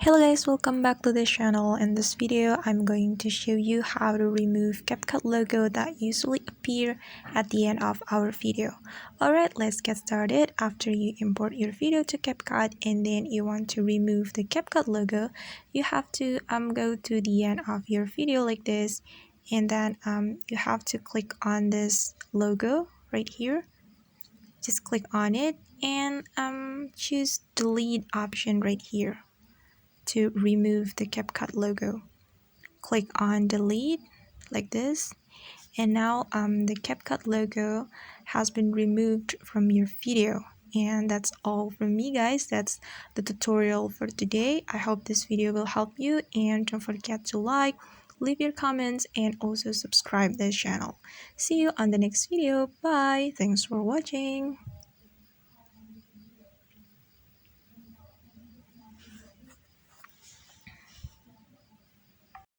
Hello guys, welcome back to the channel. In this video, I'm going to show you how to remove Capcut logo that usually appear at the end of our video. Alright, let's get started. After you import your video to Capcut and then you want to remove the Capcut logo, you have to go to the end of your video like this, and then you have to click on this logo right here. Just click on it and choose delete option right here to remove the Capcut logo. Click on delete like this, and now the Capcut logo has been removed from your video. And that's all from me, guys. That's the tutorial for today. I hope this video will help you, and don't forget to like, leave your comments, and also subscribe this channel. See you on the next video. Bye. Thanks for watching.